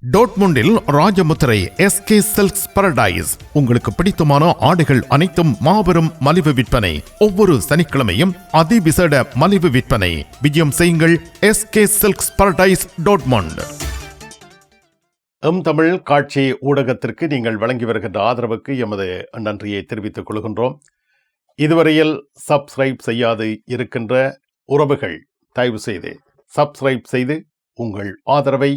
டோட்முண்டில் Rajamuthirai SK silks Paradise. உங்களுக்கு பிடித்தமான ஆடைகள் அனைத்தும் மாபெரும் மலிவு விற்பனை. ஒவ்வொரு சனிக்கிழமையும் அதிவிசேட மலிவு விற்பனை. விஜயம் செய்யுங்கள் SK silks Paradise Dortmund. Tamil காட்சி ஊடகத்திற்கு நீங்கள் வழங்கி வருகின்ற ஆதரவுக்கு எமது நன்றியை தெரிவித்துக் கொள்கின்றோம். இதுவரையில் சப்ஸ்கிரைப் செய்யாது இருக்கின்ற உறவுகள் தயவு செய்து சப்ஸ்கிரைப் செய்து உங்கள் ஆதரவை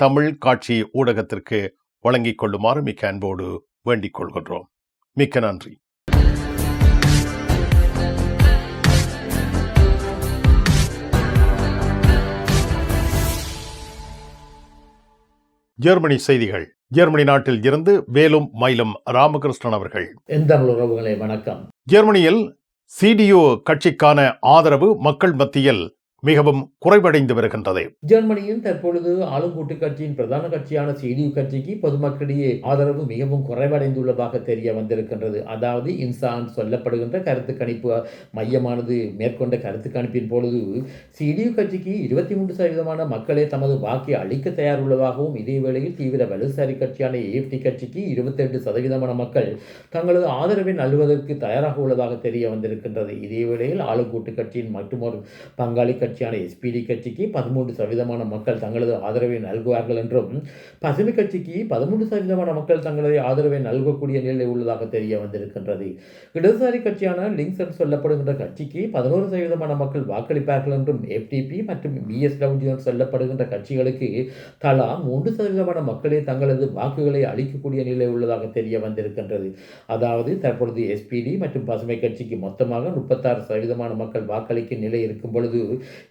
தமிழ் காட்சி ஊடகத்திற்கு வழங்கிக் கொள்ளுமாறு மிக்க அன்போடு வேண்டிக் கொள்கின்றோம். மிக்க நன்றி. ஜெர்மனி செய்திகள். ஜெர்மனி நாட்டில் இருந்து வேலும் மயிலும் ராமகிருஷ்ணன் அவர்கள். தமிழ் உறவுகளே வணக்கம். ஜெர்மனியில் CDU கட்சிக்கான ஆதரவு மக்கள் மத்தியில் மிகவும் குறைவடைந்து வருகின்றது. ஜெர்மனியில் தற்பொழுது ஆளும் கூட்டு கட்சியின் பிரதான கட்சியான CDU கட்சிக்கு பொதுமக்களிடையே ஆதரவு மிகவும் குறைவடைந்துள்ளதாக தெரிய வந்திருக்கின்றது. அதாவது இன்சான் சொல்லப்படுகின்ற கருத்து கணிப்பு மையமானது மேற்கொண்ட கருத்து கணிப்பின் பொழுது CDU கட்சிக்கு 23% மக்களே தமது வாக்கை அளிக்க தயார் உள்ளதாகவும், இதே வேளையில் தீவிர வலதுசாரி கட்சியான AFD கட்சிக்கு 28% மக்கள் தங்களது ஆதரவை நல்வதற்கு தயாராக உள்ளதாக தெரிய வந்திருக்கின்றது. இதே வேளையில் ஆளும் கூட்டு கட்சியின் மற்றொரு பங்காளி கட்சியான SPD கட்சிக்கு 13% மக்கள் தங்களது ஆதரவை நல்குவார்கள் என்றும், பசுமை கட்சிக்கு 13% மக்கள் தங்களது ஆதரவை நல்கக்கூடிய நிலை உள்ளதாக தெரிய வந்திருக்கின்றது. இடதுசாரி கட்சியான லிங்க்ஸ் என்று சொல்லப்படுகின்ற கட்சிக்கு 11% மக்கள் வாக்களிப்பார்கள் என்றும், FDP மற்றும் BSW சொல்லப்படுகின்ற கட்சிகளுக்கு தலா 3% மக்களே தங்களது வாக்குகளை அளிக்கக்கூடிய நிலை உள்ளதாக தெரிய வந்திருக்கின்றது. அதாவது தற்பொழுது SPD மற்றும் பசுமை கட்சிக்கு மொத்தமாக 36% மக்கள் வாக்களிக்கும் நிலை இருக்கும் பொழுது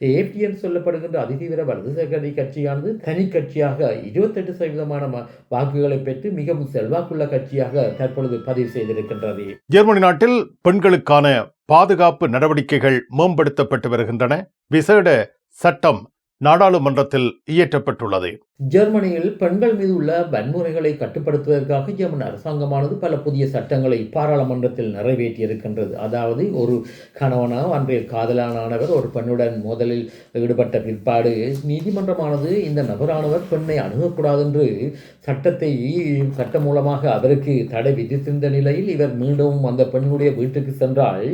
AFD என்று சொல்லப்படுகின்ற அதிதீவிர வலதுசாரி கட்சியானது தனி கட்சியாக 28% வாக்குகளை பெற்று மிகவும் செல்வாக்குள்ள கட்சியாக தற்பொழுது பதிவு செய்திருக்கின்றது. ஜெர்மனி நாட்டில் பெண்களுக்கான பாதுகாப்பு நடவடிக்கைகள் மேம்படுத்தப்பட்டு வருகின்றன. விசேட சட்டம் நாடாளுமன்றத்தில் இயற்றப்பட்டுள்ளது. ஜெர்மனியில் பெண்கள் மீது உள்ள வன்முறைகளை கட்டுப்படுத்துவதற்காக ஜெர்மன் அரசாங்கமானது பல புதிய சட்டங்களை பாராளுமன்றத்தில் நிறைவேற்றியிருக்கின்றது. அதாவது ஒரு கணவனோ அன்றைய காதலானவர் ஒரு பெண்ணுடன் மோதலில் ஈடுபட்ட பிற்பாடு நீதிமன்றமானது இந்த நபரானவர் பெண்ணை அணுகக்கூடாது என்று சட்டம் மூலமாக அவருக்கு தடை விதித்திருந்த நிலையில் இவர் மீண்டும் அந்த பெண்ணுடைய வீட்டுக்கு சென்றால்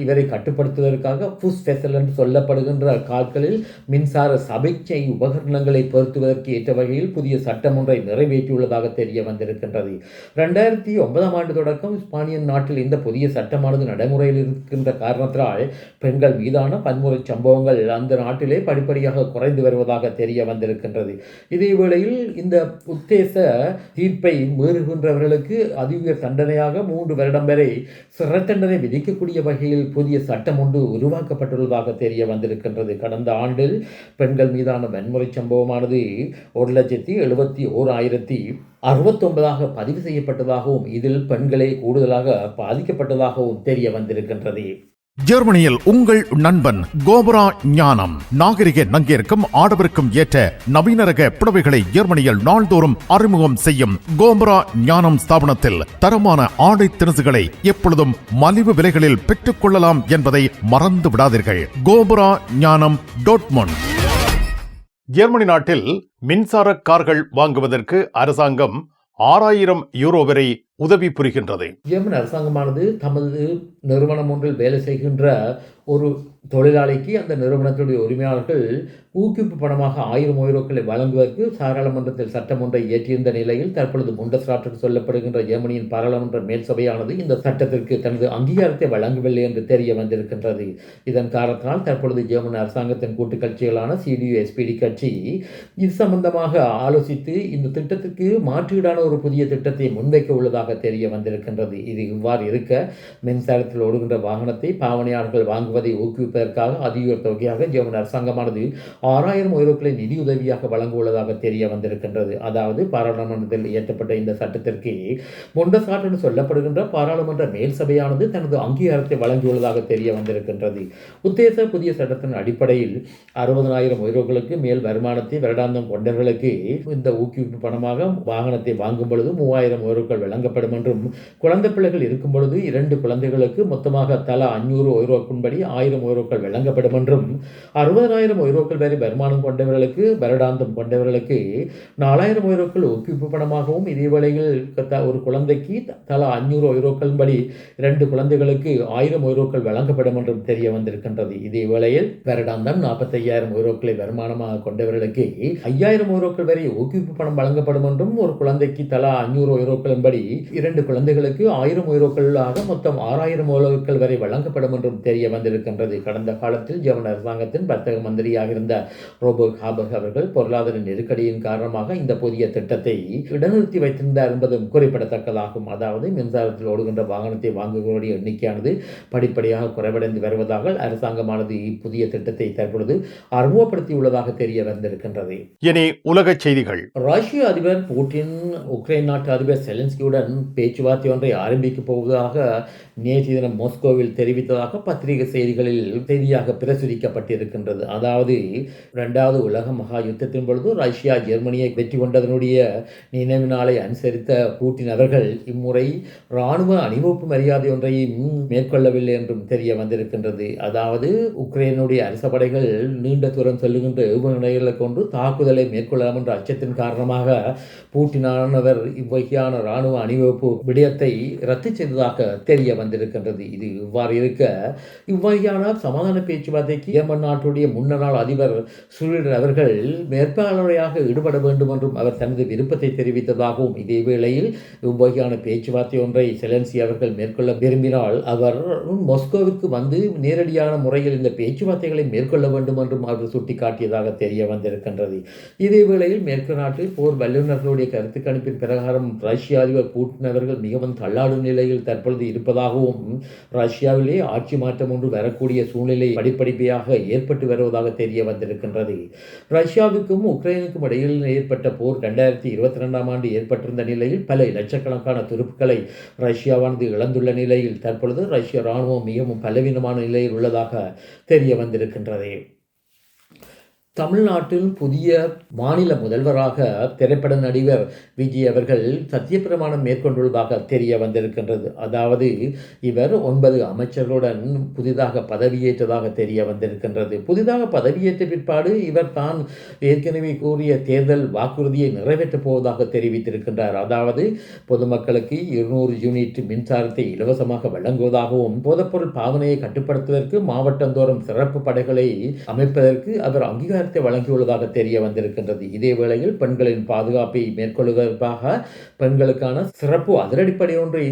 இவரை கட்டுப்படுத்துவதற்காக புஷ் ஃபெசல் என்று சொல்லப்படுகின்ற கால்களில் மின்சார சமிக்ஞை உபகரணங்களை பொருத்துவதற்கு ஏற்ற வகையில் புதிய சட்டம் ஒன்றை நிறைவேற்றியுள்ளதாக தெரிய வந்திருக்கின்றது. 2009 தொடக்கம் ஸ்பானிய நாட்டில் இந்த புதிய சட்டமானது நடைமுறையில் இருக்கின்ற காரணத்தினால் பெண்கள் மீதான வன்முறை சம்பவங்கள் அந்த நாட்டிலே படிப்படியாக குறைந்து வருவதாக தெரிய வந்திருக்கின்றது. இதே வேளையில் இந்த உத்தேச தீர்ப்பை மீறுகின்றவர்களுக்கு அதிக தண்டனையாக 3 வருடம் வரை சிறை தண்டனை விதிக்கக்கூடிய வகையில் புதிய சட்டம் ஒன்று உருவாக்கப்பட்டுள்ளதாக தெரிய வந்திருக்கின்றது. கடந்த ஆண்டில் பெண்கள் மீதான வன்முறை சம்பவமானது 1,71,069 பதிவு செய்யப்பட்டதாகவும், இதில் பெண்களே கூடுதலாக பாதிக்கப்பட்டதாகவும் தெரிய வந்திருக்கின்றது. ஜெர்மனியில் உங்கள் நண்பன் கோபரா ஞானம். நாகரிக நங்கிற்கும் ஆடவருக்கும் ஏற்ற நவீன ரக புடவைகளை ஜெர்மனியில் நாள்தோறும் அறிமுகம் செய்யும் கோபரா ஞானம் ஸ்தாபனத்தில் தரமான ஆடை திணுசுகளை எப்பொழுதும் மலிவு விலைகளில் பெற்றுக் கொள்ளலாம் என்பதை மறந்து விடாதீர்கள். கோபரா ஞானம் டோட்முண்ட். ஜெர்மனி நாட்டில் மின்சார கார்கள் வாங்குவதற்கு அரசாங்கம் 6,000 யூரோ வரை உதவி புரிகின்றது. ஜெர்மன் அரசாங்கமானது தமது நிறுவனம் ஒன்றில் வேலை செய்கின்ற ஒரு தொழிலாளிக்கு அந்த நிறுவனத்துடைய உரிமையாளர்கள் ஊக்குவிப்பு பணமாக 1000 யூரோக்களை வழங்குவதற்கு பாராளுமன்றத்தில் சட்டம் ஒன்றை இயற்றியிருந்த நிலையில் தற்பொழுது புண்டஸ்ராட் சொல்லப்படுகின்ற ஜெர்மனியின் பாராளுமன்ற மேல் சபையானது இந்த சட்டத்திற்கு தனது அங்கீகாரத்தை வழங்கவில்லை என்று தெரிய வந்திருக்கின்றது. இதன் காரணத்தினால் தற்பொழுது ஜெர்மன் அரசாங்கத்தின் கூட்டு கட்சிகளான CDU SPD கட்சி இது சம்பந்தமாக ஆலோசித்து இந்த திட்டத்திற்கு மாற்றீடான ஒரு புதிய திட்டத்தை முன்வைக்க உள்ளதாக தெரிய வந்திருக்கின்றது. இது இவ்வாறு இருக்க மின்சாரத்தில் ஓடுகின்ற வாகனத்தை பாவனையாளர்கள் வாங்குவதை ஊக்குவிப்பதற்காக அதிக தொகையாக ஜெர்மன் அரசாங்கமானது 6,000 யூரோக்களை நிதியுதவியாக வழங்க உள்ளதாக தெரிய வந்திருக்கின்றது. அதாவது பாராளுமன்றத்தில் இயற்றப்பட்ட இந்த சட்டத்திற்கு புண்டஸ்ராட் என்று சொல்லப்படுகின்ற பாராளுமன்ற மேல் சபையானது தனது அங்கீகாரத்தை வழங்கியுள்ளதாக தெரிய வந்திருக்கின்றது. உத்தேச புதிய சட்டத்தின் அடிப்படையில் 60,000 யூரோக்களுக்கு மேல் வருமானத்தை வருடாந்தம் கொண்டவர்களுக்கு இந்த ஊக்குவிப்பு பணமாக வாகனத்தை வாங்கும் பொழுது 3,000 யூரோக்கள் வழங்கப்படும் வழங்கப்படும் என்றும், குழந்தை பிள்ளைகள் இருக்கும் பொழுது 2 குழந்தைகளுக்கு மொத்தமாக தலா 500 யூரோக்களின்படி 1000 யூரோக்கள் வழங்கப்படும் என்றும், 60,000 யூரோக்கள் வரை வருமானம் கொண்டவர்களுக்கு, வருடாந்தம் கொண்டவர்களுக்கு 4000 யூரோக்கள் ஒப்புவிப்பு பணமாகவும், இதே வேளையில் ஒரு குழந்தைக்கு தலா 500 யூரோக்களின்படி 2 குழந்தைகளுக்கு 1000 யூரோக்கள் வழங்கப்படும் என்றும் தெரிய வந்திருக்கின்றது. இதே வேளையில் வருடாந்தம் 45,000 யூரோக்களை வருமானமாக கொண்டவர்களுக்கு 5000 யூரோக்கள் வரை ஊக்குவிப்பு பணம் வழங்கப்படும் என்றும், ஒரு குழந்தைக்கு தலா 500 யூரோக்களின்படி 2 குழந்தைகளுக்கு 1000 யூரோக்களாக மொத்தம் 6000 யூரோக்கள் வரை வழங்கப்படும் என்றும் தெரிய வந்திருக்கின்றது. கடந்த காலத்தில் ஜெர்மன் அரசாங்கத்தின் வர்த்தக மந்திரியாக இருந்த ரோபர்ட் ஹாபர்க் அவர்கள் பொருளாதார நெருக்கடியின் காரணமாக இந்த புதிய திட்டத்தை இடைநிறுத்தி வைத்திருந்தார் என்பதும் குறிப்பிடத்தக்கதாகும். அதாவது மின்சாரத்தில் ஓடுகின்ற வாகனத்தை வாங்குவோருடைய எண்ணிக்கையானது படிப்படியாக குறைவடைந்து வருவதாக அரசாங்கமானது இப்புதிய திட்டத்தை தற்பொழுது அறிமுகப்படுத்தியுள்ளதாக தெரிய வந்திருக்கின்றது. இனி உலக செய்திகள். ரஷ்ய அதிபர் புட்டின் உக்ரைன் நாட்டு அதிபர் செலன்ஸ்கியுடன் பேச்சுவார்த்தை ஒன்றை ஆரம்பிக்கப் போவதாக நேற்று தினம் மாஸ்கோவில் தெரிவித்ததாக பத்திரிகை செய்தியாக பிரசுரிக்கப்பட்டிருக்கின்றது. அதாவது 2வது உலக மகா யுத்தத்தின் பொழுது ரஷ்யா ஜெர்மனியை வெற்றி கொண்டதனுடைய நினைவு நாளை அனுசரித்த புட்டின் அவர்கள் இம்முறை இராணுவ அணிவகுப்பு மரியாதை ஒன்றையும் மேற்கொள்ளவில்லை என்றும் தெரிய வந்திருக்கின்றது. அதாவது உக்ரைனுடைய அரச படைகள் நீண்ட தூரம் செல்லுகின்ற ஏவுகணைகளை கொண்டு தாக்குதலை மேற்கொள்ளலாம் என்ற அச்சத்தின் காரணமாக புட்டினானவர் இவ்வகையான இராணுவ அணிவகுப்பு விடயத்தை ரத்து செய்ததாக தெரிய வந்திருக்கின்றது. இது இவ்வாறு இருக்க, இவ்வகையான சமாதான பேச்சுவார்த்தைக்கு ஜெர்மன் நாட்டுடைய முன்னாள் அதிபர் சுரிடர் அவர்கள் மேற்பார்வையாக ஈடுபட வேண்டும் என்றும் அவர் தனது விருப்பத்தை தெரிவித்ததாகவும், இதே வேளையில் இவ்வகையான பேச்சுவார்த்தை ஒன்றை செலன்ஸ்கி அவர்கள் மேற்கொள்ள விரும்பினால் அவர் மாஸ்கோவிற்கு வந்து நேரடியான முறையில் இந்த பேச்சுவார்த்தைகளை மேற்கொள்ள வேண்டும் என்றும் அவர் சுட்டிக்காட்டியதாக தெரிய வந்திருக்கின்றது. இதே வேளையில் மேற்கு நாட்டில் போர் வல்லுநர்களுடைய கருத்து கணிப்பின் பிரகாரம் ரஷ்ய அதிபர் புட்டின் அவர்கள் மிகவும் தள்ளாடும் நிலையில் தற்பொழுது இருப்பதாகவும், ரஷ்யாவிலே ஆட்சி மாற்றம் ஒன்று வரக்கூடிய சூழ்நிலை படிப்படியாக ஏற்பட்டு வருவதாக தெரிய வந்திருக்கின்றது. ரஷ்யாவுக்கும் உக்ரைனுக்கும் இடையில் ஏற்பட்ட போர் 2022ஆம் ஆண்டு ஏற்பட்டிருந்த நிலையில் பல லட்சக்கணக்கான துருப்புக்களை ரஷ்யாவானது இழந்துள்ள நிலையில் தற்பொழுது ரஷ்ய இராணுவம் மிகவும் பலவீனமான நிலையில் உள்ளதாக தெரிய வந்திருக்கின்றது. தமிழ்நாட்டில் புதிய மாநில முதல்வராக திரைப்பட நடிகர் விஜய் அவர்கள் சத்தியப்பிரமாணம் மேற்கொண்டுள்ளதாக தெரிய வந்திருக்கின்றது. அதாவது இவர் 9 அமைச்சர்களுடன் புதிதாக பதவியேற்றதாக தெரிய வந்திருக்கின்றது. புதிதாக பதவியேற்ற பிற்பாடு இவர் தான் ஏற்கனவே கூறிய தேர்தல் வாக்குறுதியை நிறைவேற்றப் போவதாக தெரிவித்திருக்கின்றார். அதாவது பொதுமக்களுக்கு 200 யூனிட் மின்சாரத்தை இலவசமாக வழங்குவதாகவும், போதைப்பொருள் பாவனையை கட்டுப்படுத்துவதற்கு மாவட்டந்தோறும் சிறப்பு படைகளை அமைப்பதற்கு அவர் அங்கீகாரம் வழங்கியுள்ளதாக தெரிய வந்திருக்கின்றது. இதே வேளையில் பெண்களின் பாதுகாப்பை மேற்கொள்வதற்காக பெண்களுக்கான சிறப்பு அதிரடிப்படை ஒன்றை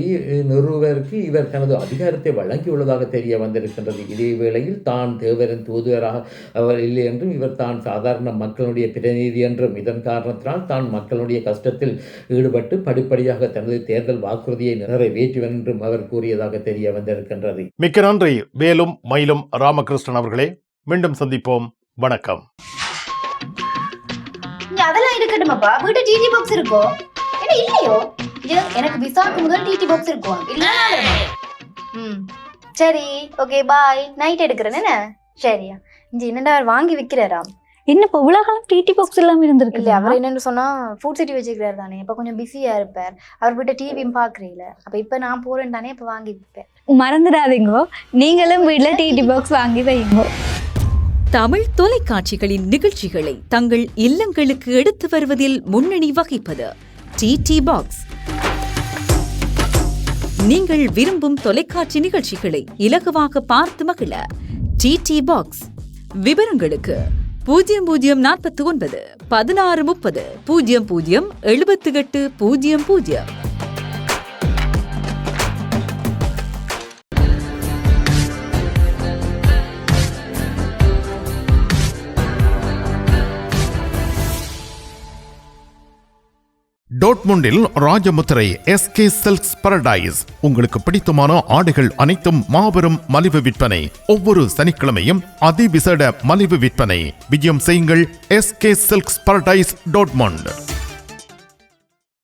நிறுவுவதற்கு இவர் தனது அதிகாரத்தை வழங்கியுள்ளதாக தெரிய வந்திருக்கின்றது. இதே வேளையில் தான் தேவரின் தூதுவராக அவர் இல்லை என்றும், இவர் தான் சாதாரண மக்களுடைய பிரதிநிதி என்றும், இதன் காரணத்தினால் தான் மக்களுடைய கஷ்டத்தில் ஈடுபட்டு படிப்படியாக தனது தேர்தல் வாக்குறுதியை நிறைவேற்றுவர் என்றும் அவர் கூறியதாக தெரிய வந்திருக்கின்றது. மிக்க நன்றி வேலும் மயிலும் ராமகிருஷ்ணன் அவர்களே. மீண்டும் சந்திப்போம். வணக்கம். அதெல்லாம் இருக்கட்டுமாப்பா, வீட்டு டிடி பாக்ஸ் இருக்கோ என்ன இல்லையோ? எனக்கு விசாக்கு முதல் டிடி பாக்ஸ் இருக்கும் இல்ல? சரி, ஓகே, பாய். நைட் எடுக்கிறேன் என்ன? சரியா? இங்க என்னடா வாங்கி விற்கிறாராம்? என்னப்பா உலகம் டிடி பாக்ஸ் எல்லாம் இருந்திருக்கு? இல்ல, அவர் என்னன்னு சொன்னா ஃபுட் சிட்டி வச்சுக்கிறாரு தானே, இப்ப கொஞ்சம் பிஸியா இருப்பார். அவர் வீட்டை டிவியும் பாக்குறீல, அப்ப இப்ப நான் போறேன் தானே, இப்ப வாங்கி விற்பேன். மறந்துடாதீங்கோ, நீங்களும் வீட்டுல டிடி பாக்ஸ் வாங்கி வைங்க. தமிழ் தொலைக்காட்சிகளின் நிகழ்ச்சிகளை தங்கள் இல்லங்களுக்கு எடுத்து வருவதில் முன்னணி வகிப்பது டிடி பாக்ஸ். நீங்கள் விரும்பும் தொலைக்காட்சி நிகழ்ச்சிகளை இலகுவாக பார்த்து மகிழ டிடி பாக்ஸ். விவரங்களுக்கு 0049 1630 00 78 00. டோட்முண்டில் ராஜமுத்திரை SK சில்க்ஸ் பாரடைஸ். உங்களுக்கு பிடித்தமான ஆடைகள் அனைத்தும் மாபெரும் மலிவு விற்பனை. ஒவ்வொரு சனிக்கிழமையும் அதிவிசேட மலிவு விற்பனை. விஜயம் செய்யுங்கள் SK சில்க்ஸ் பாரடைஸ் டோட்முண்ட்.